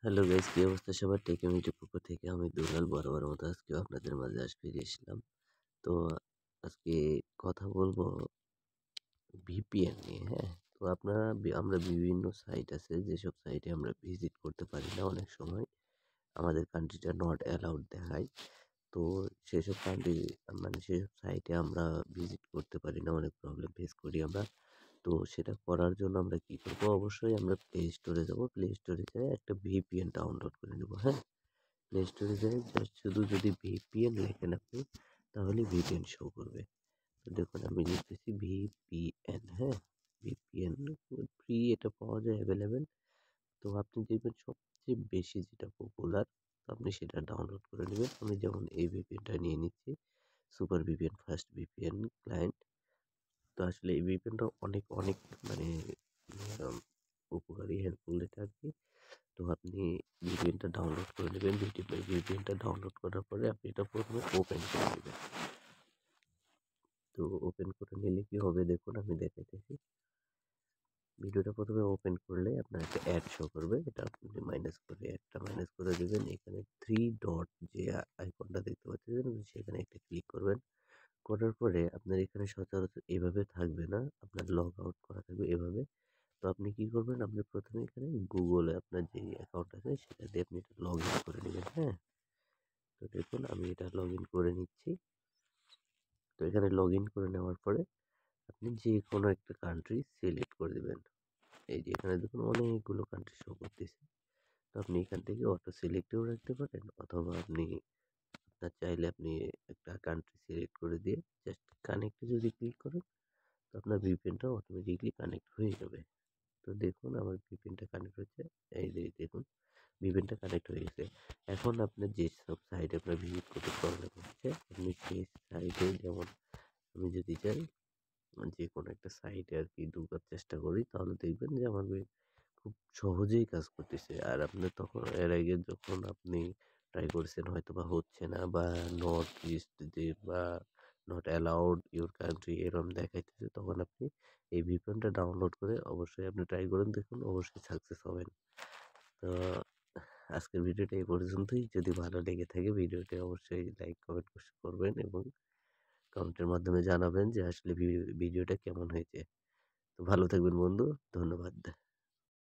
Hello guys, কি অবস্থা সবার? টেক কমিউনিটির পক্ষ থেকে আমি দুলাল বরাবর মতো আজকেও আপনাদের মাঝে ফিরে এসেছিলাম। তো আজকে কথা বলবো ভিপিএন নিয়ে। হ্যাঁ, তো আমরা বিভিন্ন সাইট আছে যেসব সাইটে আমরা ভিজিট করতে পারি না অনেক সময়। আমাদের কান্ট্রিটা নট অ্যালাউড দেখায়। তো সেসব কান্ট্রি সেসব সাইটে আমরা ভিজিট করতে পারি না, অনেক প্রবলেম ফেস করি আমরা। তো সেটা করার জন্য আমরা কি করবো? অবশ্যই আমরা প্লে স্টোরে যাবো। প্লে স্টোরে যেয়ে একটা ভিপিএন ডাউনলোড করে নেবো। হ্যাঁ, প্লে স্টোরে যেয়ে জাস্ট শুধু যদি ভিপিএন লেখেন আপনি, তাহলে ভিপিএন শো করবে। তো দেখুন আমি লিখতেছি ভিপিএন। হ্যাঁ, ভিপিএন ফ্রি এটা পাওয়া যায় অ্যাভেলেবেল। তো আপনি দেখবেন সবচেয়ে বেশি যেটা পপুলার, আপনি সেটা ডাউনলোড করে নেবেন। আমি যেমন এই ভিপিএনটা নিয়ে নিচ্ছি, super VPN first VPN client. তো আসলে এই ভিপিএনটা অনেক অনেক মানে আম, উপকারী, হেল্পফুল এটা আর কি। তো আপনি ভিপিএনটা ডাউনলোড করে নেবেন। ভিপিএনটা ডাউনলোড করার পরে আপনি এটা প্রথমে ওপেন করে নেবেন। তো ওপেন করে নিলে কি হবে দেখুন, আমি দেখাইতেছি। ভিডিওটা প্রথমে ওপেন করলে আপনার একটা অ্যাড শো করবে। এটা আপনি মাইনাস করে দেবেন। এখানে থ্রি ডট যে আইকনটা দেখতে পাচ্ছেন, সেখানে একটা ক্লিক করবেন। করার পরে আপনার এখানে সচরাচর এভাবে থাকবে না, আপনার লগ আউট করা থাকবে এভাবে। তো আপনি কি করবেন, আপনি প্রথমে এখানে গুগলে আপনার যে অ্যাকাউন্ট আছে সেটা দিয়ে আপনি এটা লগ ইন করে নেবেন। হ্যাঁ, তো দেখুন আমি এটা লগ ইন করে নিচ্ছি। তো এখানে লগ ইন করে নেওয়ার পরে আপনি যে কোনো একটা কান্ট্রি সিলেক্ট করে দেবেন। এই যে এখানে দেখুন অনেকগুলো কান্ট্রি শো করতেছে। তো আপনি এখান থেকে অটো সিলেক্টেও রাখতে পারেন, অথবা আপনার চাইলে আপনি একটা কান্ট্রি সিলেক্ট করে দিয়ে জাস্ট কানেক্টে যদি ক্লিক করেন, তো আপনার ভিপিএনটা অটোমেটিকলি কানেক্ট হয়ে যাবে। তো দেখুন আমার ভিপিএনটা কানেক্ট হচ্ছে। এই যে দেখুন ভিপিএনটা কানেক্ট হয়ে গেছে। এখন আপনার যেসব সাইটে আপনার ভিজিট করতে প্রবলেম হচ্ছে, আপনি সেই সাইটে যেমন আমি যদি চাই যে কোনো একটা সাইটে আর কি ঢোকার চেষ্টা করি, তাহলে দেখবেন যে আমার খুব সহজেই কাজ করতেছে। আর আপনি তখন এর আগে যখন আপনি ট্রাই করছেন হয়তো বা হচ্ছে না, বা নর্থ ইস্ট যে বা নট অ্যালাউড ইউর কান্ট্রি এরকম দেখাইতেছে, তখন আপনি এই ভিপিএনটা ডাউনলোড করে অবশ্যই আপনি ট্রাই করেন, দেখুন অবশ্যই সাকসেস হবেন। তো আজকের ভিডিওটা এই পর্যন্তই। যদি ভালো লেগে থাকে ভিডিওটি অবশ্যই লাইক কমেন্ট করবেন এবং কমেন্টের মাধ্যমে জানাবেন যে আসলে ভিডিওটা কেমন হয়েছে। তো ভালো থাকবেন বন্ধু, ধন্যবাদ।